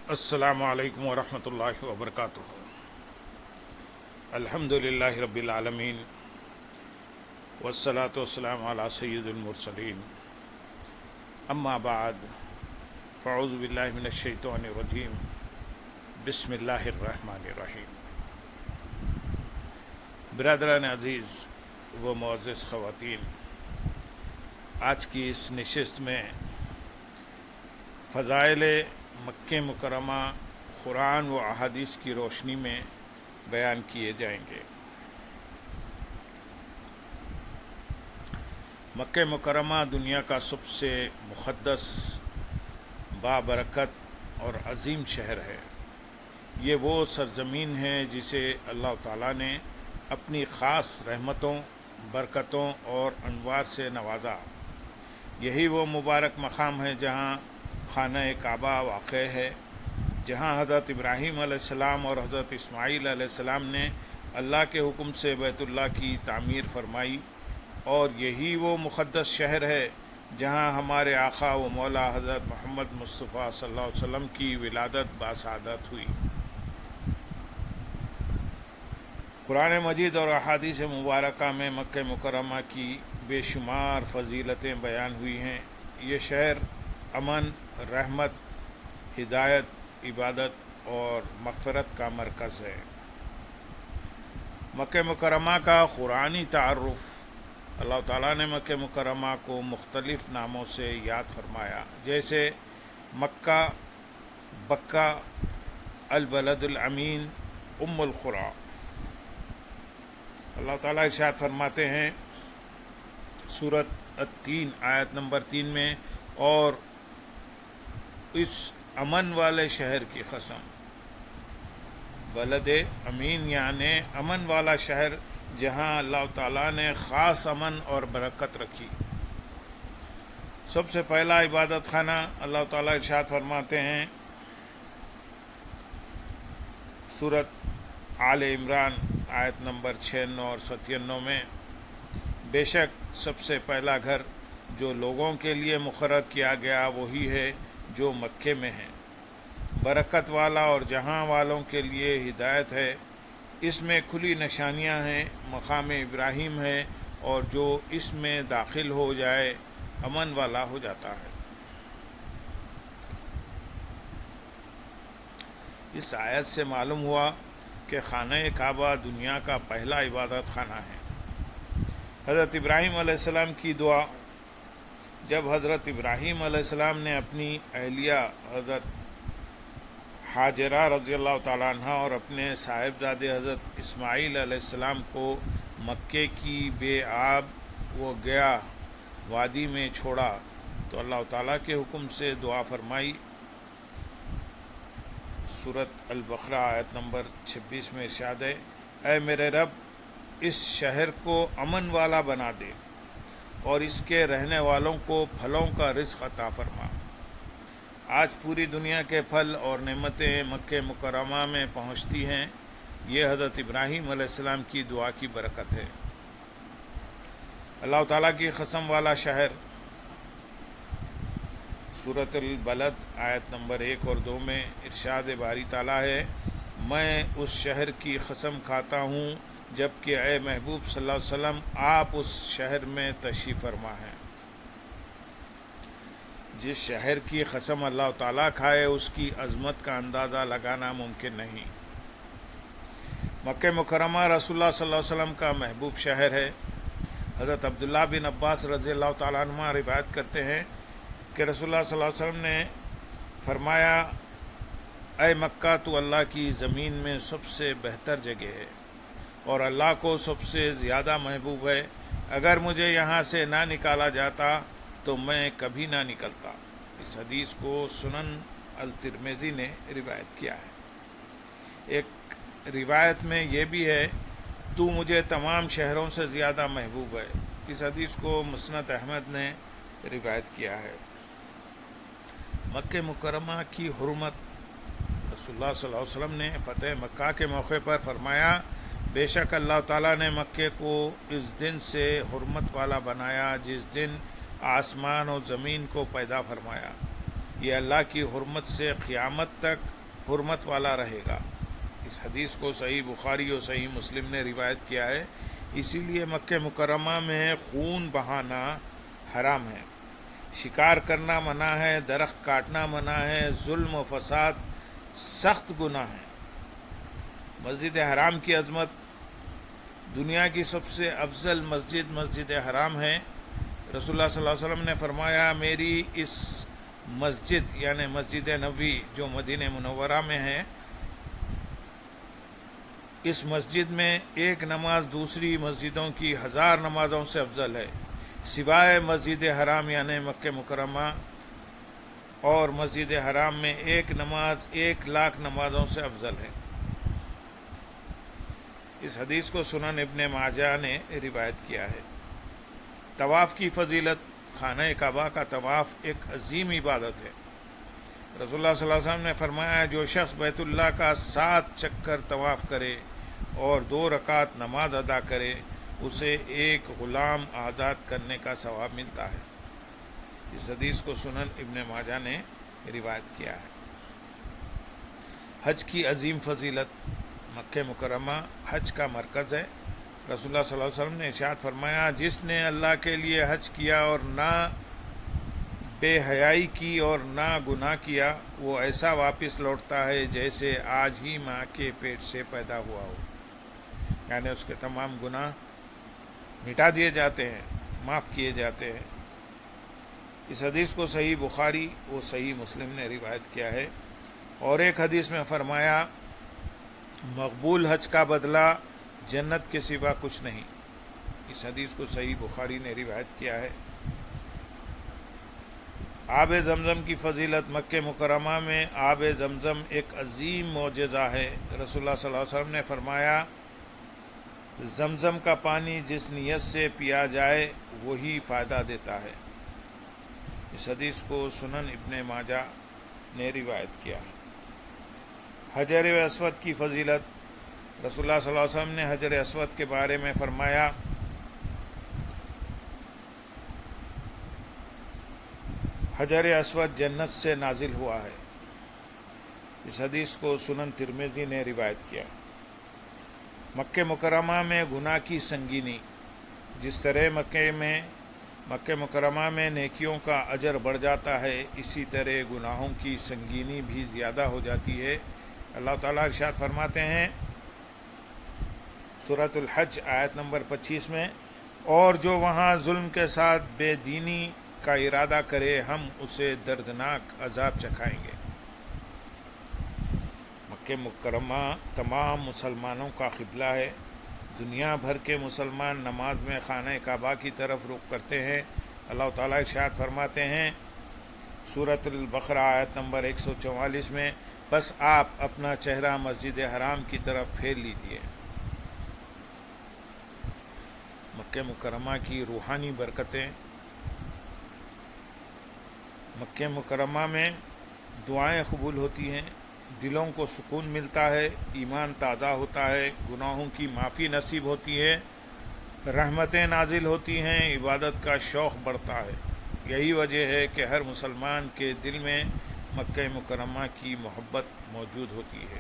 السلام علیکم ورحمۃ اللہ وبرکاتہ۔ الحمد للہ رب العالمین والصلاة والسلام علی سید المرسلین، اما بعد فاعوذ باللہ من الشیطان الرجیم، بسم اللہ الرحمن الرحیم۔ برادران عزیز و معزز خواتین، آج کی اس نشست میں فضائل مکہ مکرمہ قرآن و احادیث کی روشنی میں بیان کیے جائیں گے۔ مکہ مکرمہ دنیا کا سب سے مقدس، بابرکت اور عظیم شہر ہے۔ یہ وہ سرزمین ہے جسے اللہ تعالیٰ نے اپنی خاص رحمتوں، برکتوں اور انوار سے نوازا۔ یہی وہ مبارک مقام ہے جہاں خانہ کعبہ واقع ہے، جہاں حضرت ابراہیم علیہ السلام اور حضرت اسماعیل علیہ السلام نے اللہ کے حکم سے بیت اللہ کی تعمیر فرمائی، اور یہی وہ مقدس شہر ہے جہاں ہمارے آقا و مولا حضرت محمد مصطفیٰ صلی اللہ علیہ وسلم کی ولادت باسعادت ہوئی۔ قرآن مجید اور احادیث مبارکہ میں مکہ مکرمہ کی بے شمار فضیلتیں بیان ہوئی ہیں۔ یہ شہر امن، رحمت، ہدایت، عبادت اور مغفرت کا مرکز ہے۔ مکہ مکرمہ کا قرآنی تعارف، اللہ تعالیٰ نے مکہ مکرمہ کو مختلف ناموں سے یاد فرمایا، جیسے مکہ، بکہ، البلد الامین، ام القری۔ اللہ تعالیٰ ارشاد فرماتے ہیں سورۃ التین آیت نمبر 3 میں، اور اس امن والے شہر کی قسم۔ بلد امین یعنی امن والا شہر جہاں اللہ تعالیٰ نے خاص امن اور برکت رکھی۔ سب سے پہلا عبادت خانہ اللہ تعالیٰ ارشاد فرماتے ہیں سورۃ آل عمران آیت نمبر 96 اور 97 میں، بے شک سب سے پہلا گھر جو لوگوں کے لیے مقرر کیا گیا وہی ہے جو مکے میں ہے، برکت والا اور جہاں والوں کے لیے ہدایت ہے۔ اس میں کھلی نشانیاں ہیں، مقام ابراہیم ہے، اور جو اس میں داخل ہو جائے امن والا ہو جاتا ہے۔ اس آیت سے معلوم ہوا کہ خانہ کعبہ دنیا کا پہلا عبادت خانہ ہے۔ حضرت ابراہیم علیہ السلام کی دعا، جب حضرت ابراہیم علیہ السلام نے اپنی اہلیہ حضرت حاجرہ رضی اللہ تعالیٰ عنہ اور اپنے صاحبزادے حضرت اسماعیل علیہ السلام کو مکے کی بے آب و گیا وادی میں چھوڑا تو اللہ تعالیٰ کے حکم سے دعا فرمائی۔ سورۃ البقرہ آیت نمبر 26 میں ارشاد ہے، اے میرے رب، اس شہر کو امن والا بنا دے اور اس کے رہنے والوں کو پھلوں کا رزق عطا فرما۔ آج پوری دنیا کے پھل اور نعمتیں مکہ مکرمہ میں پہنچتی ہیں، یہ حضرت ابراہیم علیہ السلام کی دعا کی برکت ہے۔ اللہ تعالیٰ کی قسم والا شہر، سورۃ البلد آیت نمبر 1 اور 2 میں ارشاد باری تعالیٰ ہے، میں اس شہر کی قسم کھاتا ہوں جبکہ اے محبوب صلی اللہ علیہ وسلم آپ اس شہر میں تشریف فرما ہیں۔ جس شہر کی قسم اللہ تعالیٰ کھائے اس کی عظمت کا اندازہ لگانا ممکن نہیں۔ مکہ مکرمہ رسول اللہ صلی اللہ علیہ وسلم کا محبوب شہر ہے۔ حضرت عبداللہ بن عباس رضی اللہ تعالیٰ عنہ روایت کرتے ہیں کہ رسول اللہ صلی اللہ علیہ وسلم نے فرمایا، اے مکہ، تو اللہ کی زمین میں سب سے بہتر جگہ ہے اور اللہ کو سب سے زیادہ محبوب ہے۔ اگر مجھے یہاں سے نہ نکالا جاتا تو میں کبھی نہ نکلتا۔ اس حدیث کو سنن الترمذی نے روایت کیا ہے۔ ایک روایت میں یہ بھی ہے، تو مجھے تمام شہروں سے زیادہ محبوب ہے۔ اس حدیث کو مسند احمد نے روایت کیا ہے۔ مکہ مکرمہ کی حرمت، رسول اللہ صلی اللہ علیہ وسلم نے فتح مکہ کے موقع پر فرمایا، بے شک اللہ تعالیٰ نے مکے کو اس دن سے حرمت والا بنایا جس دن آسمان و زمین کو پیدا فرمایا۔ یہ اللہ کی حرمت سے قیامت تک حرمت والا رہے گا۔ اس حدیث کو صحیح بخاری اور صحیح مسلم نے روایت کیا ہے۔ اسی لیے مکہ مکرمہ میں خون بہانا حرام ہے، شکار کرنا منع ہے، درخت کاٹنا منع ہے، ظلم و فساد سخت گناہ ہے۔ مسجد حرام کی عظمت، دنیا کی سب سے افضل مسجد مسجد حرام ہے۔ رسول اللہ صلی اللہ علیہ وسلم نے فرمایا، میری اس مسجد یعنی مسجد نبوی جو مدینہ منورہ میں ہے، اس مسجد میں ایک نماز دوسری مسجدوں کی 1000 نمازوں سے افضل ہے، سوائے مسجد حرام یعنی مکہ مکرمہ، اور مسجد حرام میں ایک نماز 1,00,000 نمازوں سے افضل ہے۔ اس حدیث کو سنن ابن ماجہ نے روایت کیا ہے۔ طواف کی فضیلت، خانہ کعبہ کا طواف ایک عظیم عبادت ہے۔ رسول اللہ صلی اللہ علیہ وسلم نے فرمایا، جو شخص بیت اللہ کا 7 چکر طواف کرے اور 2 رکعت نماز ادا کرے، اسے ایک غلام آزاد کرنے کا ثواب ملتا ہے۔ اس حدیث کو سنن ابن ماجہ نے روایت کیا ہے۔ حج کی عظیم فضیلت، مکہ مکرمہ حج کا مرکز ہے۔ رسول اللہ صلی اللہ علیہ وسلم نے ارشاد فرمایا، جس نے اللہ کے لیے حج کیا اور نہ بے حیائی کی اور نہ گناہ کیا، وہ ایسا واپس لوٹتا ہے جیسے آج ہی ماں کے پیٹ سے پیدا ہوا ہو، یعنی اس کے تمام گناہ مٹا دیے جاتے ہیں، معاف کیے جاتے ہیں۔ اس حدیث کو صحیح بخاری و صحیح مسلم نے روایت کیا ہے۔ اور ایک حدیث میں فرمایا، مقبول حج کا بدلہ جنت کے سوا کچھ نہیں۔ اس حدیث کو صحیح بخاری نے روایت کیا ہے۔ آب زمزم کی فضیلت، مکہ مکرمہ میں آب زمزم ایک عظیم معجزہ ہے۔ رسول اللہ صلی اللہ علیہ وسلم نے فرمایا، زمزم کا پانی جس نیت سے پیا جائے وہی فائدہ دیتا ہے۔ اس حدیث کو سنن ابن ماجہ نے روایت کیا ہے۔ حجر اسود کی فضیلت، رسول اللہ صلی اللہ علیہ وسلم نے حجر اسود کے بارے میں فرمایا، حجر اسود جنت سے نازل ہوا ہے۔ اس حدیث کو سنن ترمذی نے روایت کیا۔ مکہ مکرمہ میں گناہ کی سنگینی، جس طرح مکہ مکرمہ میں نیکیوں کا اجر بڑھ جاتا ہے، اسی طرح گناہوں کی سنگینی بھی زیادہ ہو جاتی ہے۔ اللہ تعالیٰ ارشاد فرماتے ہیں سورۃ الحج آیت نمبر 25 میں، اور جو وہاں ظلم کے ساتھ بے دینی کا ارادہ کرے، ہم اسے دردناک عذاب چکھائیں گے۔ مکہ مکرمہ تمام مسلمانوں کا قبلہ ہے۔ دنیا بھر کے مسلمان نماز میں خانہ کعبہ کی طرف رخ کرتے ہیں۔ اللہ تعالیٰ ارشاد فرماتے ہیں سورۃ البقرہ آیت نمبر 144 میں، بس آپ اپنا چہرہ مسجد حرام کی طرف پھیر لیجیے۔ مکہ مکرمہ کی روحانی برکتیں، مکہ مکرمہ میں دعائیں قبول ہوتی ہیں، دلوں کو سکون ملتا ہے، ایمان تازہ ہوتا ہے، گناہوں کی معافی نصیب ہوتی ہے، رحمتیں نازل ہوتی ہیں، عبادت کا شوق بڑھتا ہے۔ یہی وجہ ہے کہ ہر مسلمان کے دل میں مکہ مکرمہ کی محبت موجود ہوتی ہے۔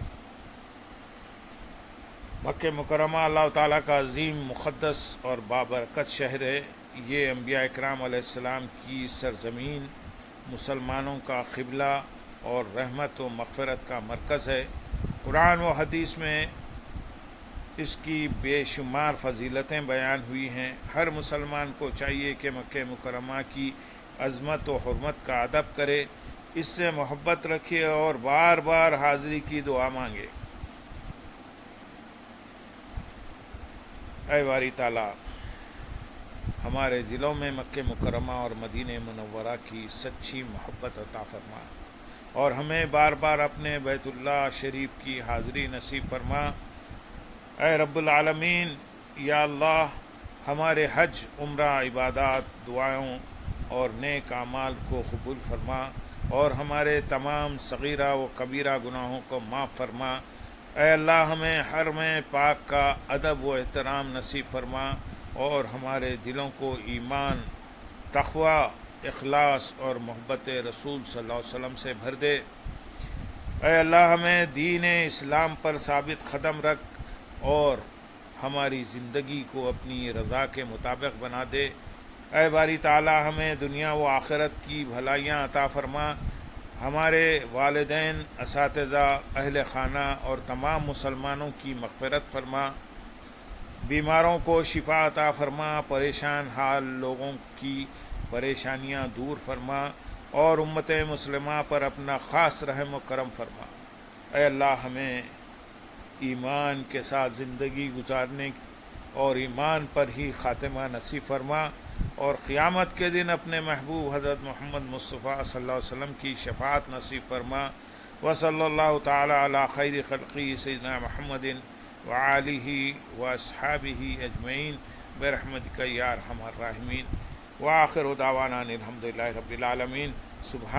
مکہ مکرمہ اللہ تعالیٰ کا عظیم، مقدس اور بابرکت شہر ہے۔ یہ انبیاء اکرام علیہ السلام کی سرزمین، مسلمانوں کا قبلہ اور رحمت و مغفرت کا مرکز ہے۔ قرآن و حدیث میں اس کی بے شمار فضیلتیں بیان ہوئی ہیں۔ ہر مسلمان کو چاہیے کہ مکہ مکرمہ کی عظمت و حرمت کا ادب کرے، اس سے محبت رکھے اور بار بار حاضری کی دعا مانگے۔ اے باری تعالیٰ، ہمارے دلوں میں مکہ مکرمہ اور مدینہ منورہ کی سچی محبت عطا فرما، اور ہمیں بار بار اپنے بیت اللہ شریف کی حاضری نصیب فرما۔ اے رب العالمین، یا اللہ، ہمارے حج، عمرہ، عبادات، دعاؤں اور نیک اعمال کو قبول فرما، اور ہمارے تمام صغیرہ و کبیرہ گناہوں کو معاف فرما۔ اے اللہ، ہمیں حرم پاک کا ادب و احترام نصیب فرما، اور ہمارے دلوں کو ایمان، تقوی، اخلاص اور محبت رسول صلی اللہ علیہ وسلم سے بھر دے۔ اے اللہ ہمیں دین اسلام پر ثابت قدم رکھ اور ہماری زندگی کو اپنی رضا کے مطابق بنا دے۔ اے باری تعالی ہمیں دنیا و آخرت کی بھلائیاں عطا فرما، ہمارے والدین، اساتذہ، اہل خانہ اور تمام مسلمانوں کی مغفرت فرما، بیماروں کو شفا عطا فرما، پریشان حال لوگوں کی پریشانیاں دور فرما اور امت مسلمہ پر اپنا خاص رحم و کرم فرما۔ اے اللہ ہمیں ایمان کے ساتھ زندگی گزارنے اور ایمان پر ہی خاتمہ نصیب فرما، اور قیامت کے دن اپنے محبوب حضرت محمد مصطفیٰ صلی اللہ علیہ وسلم کی شفاعت نصیب فرما۔ وصلی اللہ تعالی علی خیر خلقہ سیدنا محمد وآلہ واصحابہ اجمعین برحمتک یا ارحم الراحمین، وآخر دعوانا الحمد للہ رب العالمین۔ سبحان